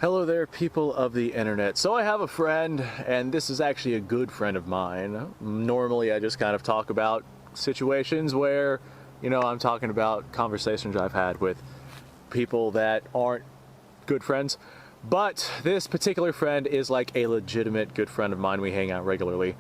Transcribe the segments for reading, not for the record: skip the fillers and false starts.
Hello there, people of the internet. So I have a friend, and this is actually a good friend of mine. Normally I just kind of talk about situations where, I'm talking about conversations I've had with people that aren't good friends. But this particular friend is like a legitimate good friend of mine. We hang out regularly.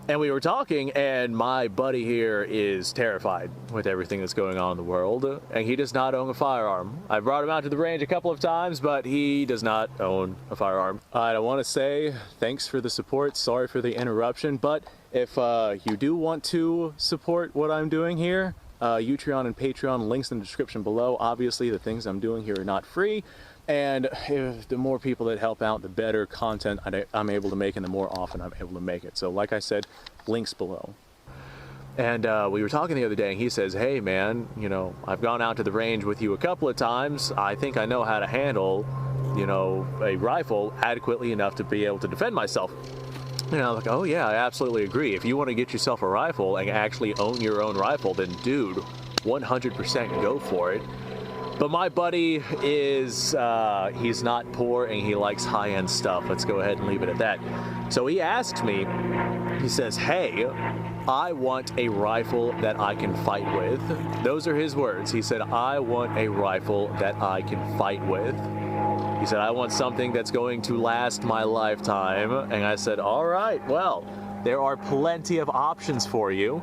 And we were talking, and my buddy here is terrified with everything that's going on in the world, and he does not own a firearm. I brought him out to the range a couple of times, but he does not own a firearm. I want to say thanks for the support, sorry for the interruption, but if you do want to support what I'm doing here, Utreon and Patreon, links in the description below. Obviously, the things I'm doing here are not free. And the more people that help out, the better content I'm able to make, and the more often I'm able to make it. So like I said, links below. And we were talking the other day, and he says, hey man, I've gone out to the range with you a couple of times. I think I know how to handle, a rifle adequately enough to be able to defend myself. And I was like, oh yeah, I absolutely agree. If you want to get yourself a rifle and actually own your own rifle, then dude, 100% go for it. But my buddy is, he's not poor and he likes high-end stuff. Let's go ahead and leave it at that. So he asks me, he says, hey, I want a rifle that I can fight with. Those are his words. He said, I want a rifle that I can fight with. He said, I want something that's going to last my lifetime. And I said, all right, well, there are plenty of options for you.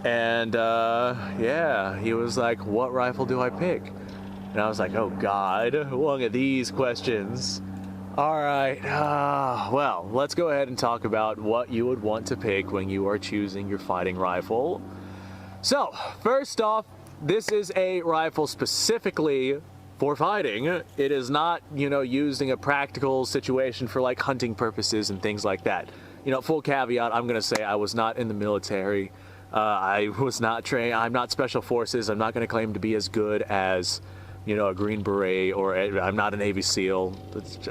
And yeah, he was like, what rifle do I pick? And I was like, oh God, one of these questions. All right, well, let's go ahead and talk about what you would want to pick when you are choosing your fighting rifle. So, first off, this is a rifle specifically for fighting. It is not, used in a practical situation for like hunting purposes and things like that. Full caveat, I'm gonna say I was not in the military. I was not trained, I'm not special forces. I'm not gonna claim to be as good as a Green Beret, or I'm not a Navy SEAL.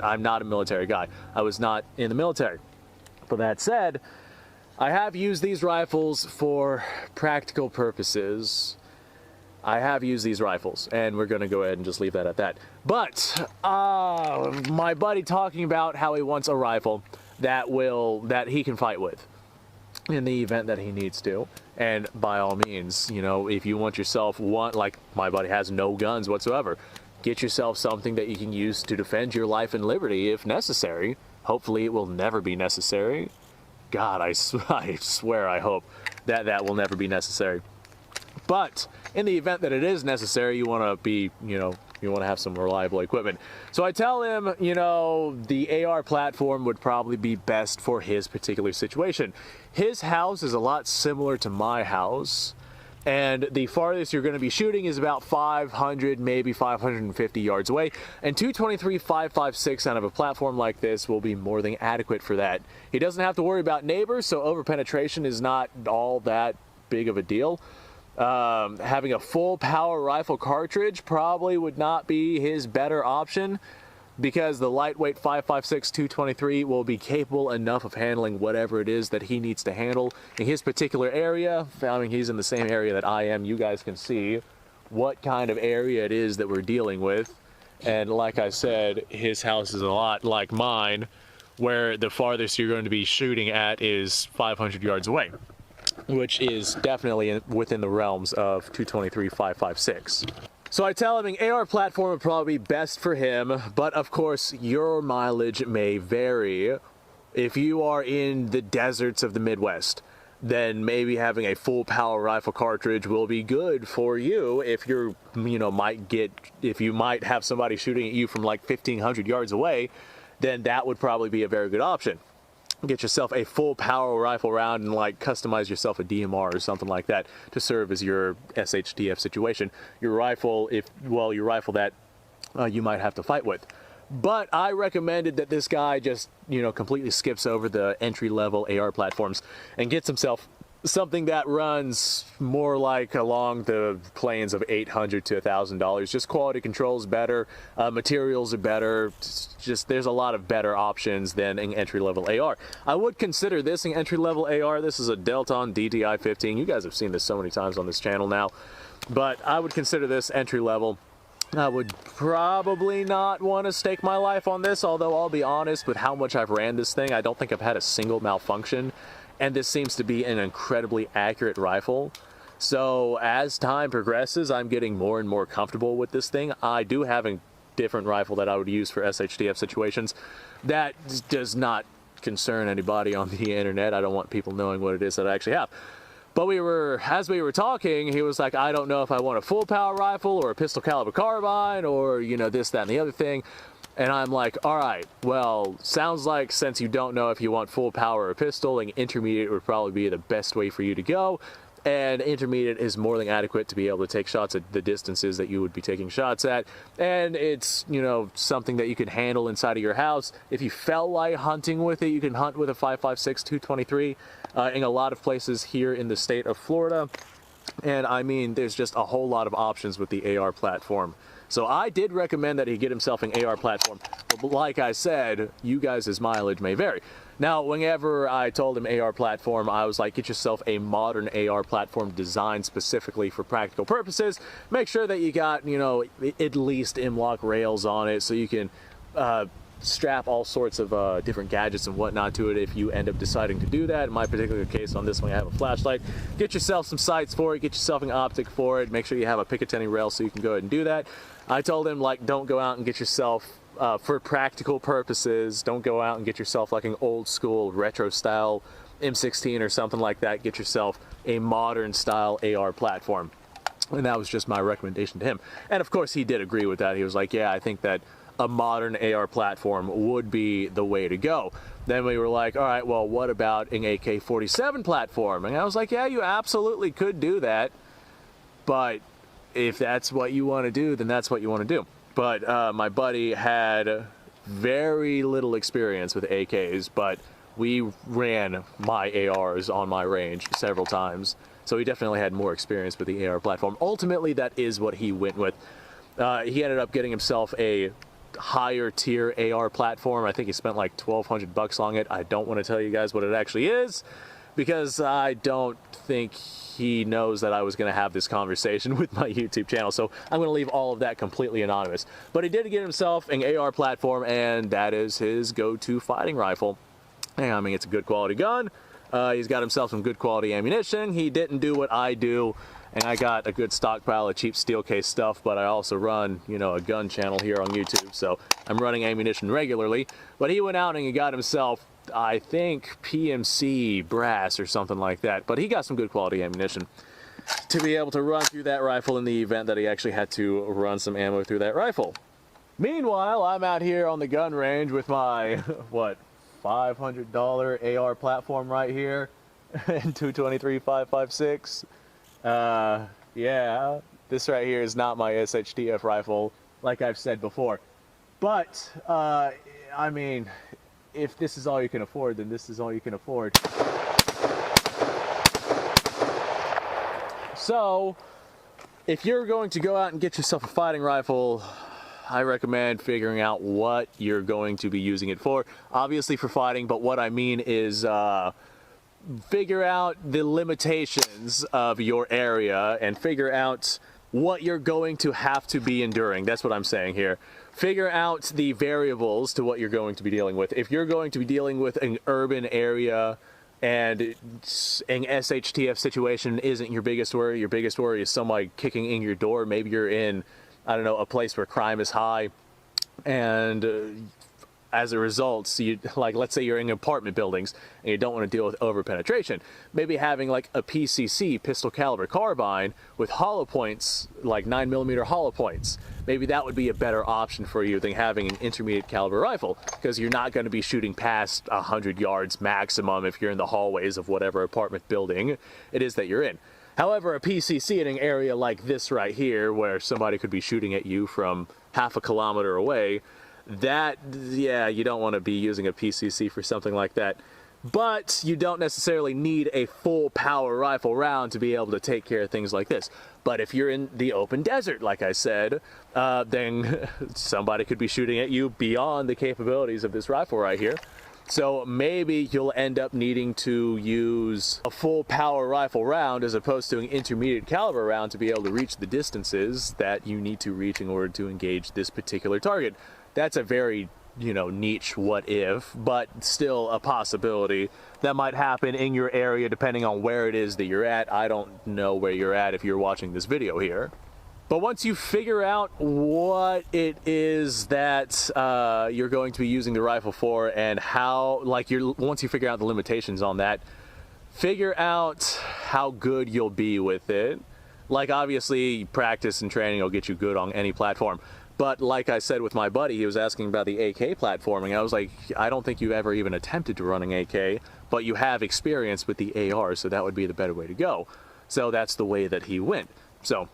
I'm not a military guy. I was not in the military. But that said, I have used these rifles for practical purposes. I have used these rifles, and we're going to go ahead and just leave that at that. But my buddy talking about how he wants a rifle that he can fight with in the event that he needs to. And by all means, if you want yourself like my buddy has no guns whatsoever, get yourself something that you can use to defend your life and liberty if necessary. Hopefully it will never be necessary. God, I swear I hope that will never be necessary. But in the event that it is necessary, you want to be, you want to have some reliable equipment. So I tell him, the AR platform would probably be best for his particular situation. His house is a lot similar to my house, and the farthest you're going to be shooting is about 500, maybe 550 yards away, and 223 5.56 out of a platform like this will be more than adequate for that. He doesn't have to worry about neighbors, so overpenetration is not all that big of a deal. Having a full power rifle cartridge probably would not be his better option, because the lightweight 5.56 223 will be capable enough of handling whatever it is that he needs to handle in his particular area. I mean, he's in the same area that I am. You guys can see what kind of area it is that we're dealing with. And like I said, his house is a lot like mine, where the farthest you're going to be shooting at is 500 yards away, which is definitely within the realms of 223 5.56. So I tell him an AR platform would probably be best for him, but of course your mileage may vary. If you are in the deserts of the Midwest, then maybe having a full power rifle cartridge will be good for you. If you're, if you might have somebody shooting at you from like 1,500 yards away, then that would probably be a very good option. Get yourself a full power rifle round and like customize yourself a DMR or something like that to serve as your SHTF situation. Your rifle, your rifle that you might have to fight with. But I recommended that this guy just, completely skips over the entry-level AR platforms and gets himself something that runs more like along the planes of $800 to $1,000. Just quality control's better, materials are better. Just there's a lot of better options than an entry-level AR. I would consider this an entry-level AR. This is a Delton DTI-15. You guys have seen this so many times on this channel now, but I would consider this entry-level. I would probably not want to stake my life on this, although I'll be honest, with how much I've ran this thing, I don't think I've had a single malfunction, and this seems to be an incredibly accurate rifle. So as time progresses, I'm getting more and more comfortable with this thing. I do have a different rifle that I would use for SHTF situations. That does not concern anybody on the internet. I don't want people knowing what it is that I actually have. But as we were talking, he was like, I don't know if I want a full power rifle or a pistol caliber carbine or, you know, this, that, and the other thing. And I'm like, all right, well, sounds like since you don't know if you want full power or pistol, then intermediate would probably be the best way for you to go. And intermediate is more than adequate to be able to take shots at the distances that you would be taking shots at. And it's, you know, something that you can handle inside of your house. If you felt like hunting with it, you can hunt with a 5.56 223 in a lot of places here in the state of Florida. And I mean, there's just a whole lot of options with the AR platform. So I did recommend that he get himself an AR platform. But like I said, you guys' mileage may vary. Now, whenever I told him AR platform, I was like, get yourself a modern AR platform designed specifically for practical purposes. Make sure that you got, you know, at least M-LOK rails on it so you can strap all sorts of different gadgets and whatnot to it if you end up deciding to do that. In my particular case, on this one, I have a flashlight. Get yourself some sights for it, get yourself an optic for it, make sure you have a Picatinny rail so you can go ahead and do that. I told him, like, don't go out and get yourself, for practical purposes, don't go out and get yourself like an old school retro style M16 or something like that. Get yourself a modern style AR platform. And that was just my recommendation to him. And of course he did agree with that. He was like, yeah, I think that a modern AR platform would be the way to go. Then we were like, all right, well, what about an AK-47 platform? And I was like, yeah, you absolutely could do that. But if that's what you want to do, then that's what you want to do. But my buddy had very little experience with AKs, but we ran my ARs on my range several times. So he definitely had more experience with the AR platform. Ultimately, that is what he went with. He ended up getting himself a higher tier AR platform. I think he spent like $1,200 on it. I don't want to tell you guys what it actually is because I don't think he knows that I was going to have this conversation with my YouTube channel, so I'm going to leave all of that completely anonymous. But he did get himself an AR platform, and that is his go-to fighting rifle. And I mean, it's a good quality gun. He's got himself some good quality ammunition. He didn't do what I do, and I got a good stockpile of cheap steel case stuff, but I also run, you know, a gun channel here on YouTube, so I'm running ammunition regularly. But he went out and he got himself, I think, PMC brass or something like that, but he got some good quality ammunition to be able to run through that rifle in the event that he actually had to run some ammo through that rifle. Meanwhile, I'm out here on the gun range with my, what, $500 AR platform right here, and 223 5.56. Yeah, this right here is not my SHTF rifle, like I've said before. But, I mean, if this is all you can afford, then this is all you can afford. So, if you're going to go out and get yourself a fighting rifle, I recommend figuring out what you're going to be using it for. Obviously for fighting, but what I mean is figure out the limitations of your area and figure out what you're going to have to be enduring. That's what I'm saying here. Figure out the variables to what you're going to be dealing with. If you're going to be dealing with an urban area and an SHTF situation isn't your biggest worry is somebody kicking in your door. Maybe you're in, I don't know, a place where crime is high, and as a result, you, like, let's say you're in apartment buildings and you don't want to deal with over-penetration. Maybe having like a PCC, pistol caliber carbine, with hollow points, like 9mm hollow points, maybe that would be a better option for you than having an intermediate caliber rifle, because you're not going to be shooting past 100 yards maximum if you're in the hallways of whatever apartment building it is that you're in. However, a PCC in an area like this right here, where somebody could be shooting at you from half a kilometer away, that, yeah, you don't want to be using a PCC for something like that. But you don't necessarily need a full power rifle round to be able to take care of things like this. But if you're in the open desert, like I said, then somebody could be shooting at you beyond the capabilities of this rifle right here. So maybe you'll end up needing to use a full power rifle round as opposed to an intermediate caliber round to be able to reach the distances that you need to reach in order to engage this particular target. That's a very, you know, niche what if, but still a possibility that might happen in your area depending on where it is that you're at. I don't know where you're at if you're watching this video here. But once you figure out what it is that you're going to be using the rifle for and how, like, once you figure out the limitations on that, figure out how good you'll be with it. Like, obviously, practice and training will get you good on any platform. But like I said with my buddy, he was asking about the AK platforming. I was like, I don't think you've ever even attempted to run an AK, but you have experience with the AR, so that would be the better way to go. So that's the way that he went. So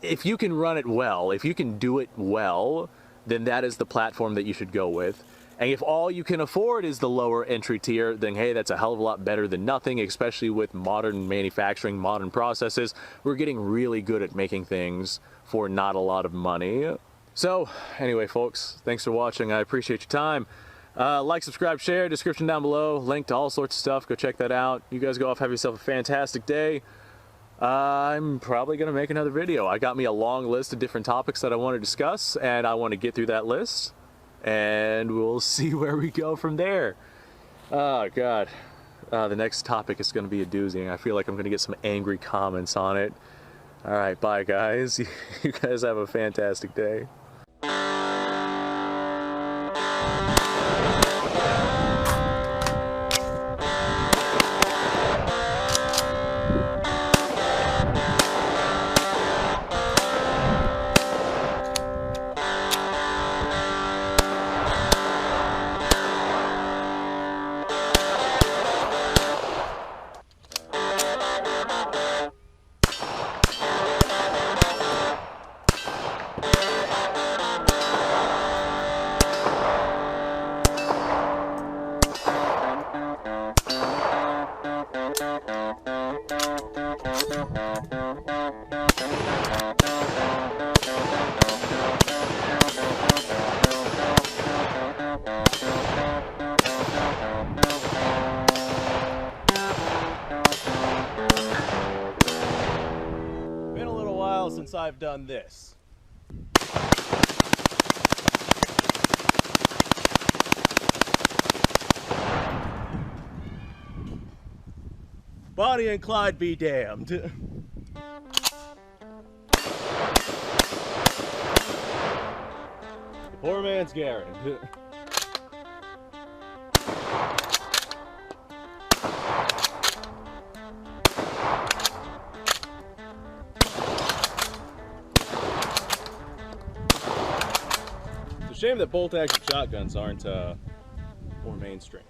if you can run it well, if you can do it well, then that is the platform that you should go with. And if all you can afford is the lower entry tier, then hey, that's a hell of a lot better than nothing, especially with modern manufacturing, modern processes. We're getting really good at making things for not a lot of money. So anyway, folks, thanks for watching. I appreciate your time. Like, subscribe, share, description down below, link to all sorts of stuff. Go check that out. You guys go off, have yourself a fantastic day. I'm probably going to make another video. I got me a long list of different topics that I want to discuss, and I want to get through that list, and we'll see where we go from there. Oh, God. The next topic is going to be a doozy. I feel like I'm going to get some angry comments on it. All right, bye, guys. You guys have a fantastic day. Been a little while since I've done this. Bonnie and Clyde be damned. The poor man's Garen. It's a shame that bolt-action shotguns aren't more mainstream.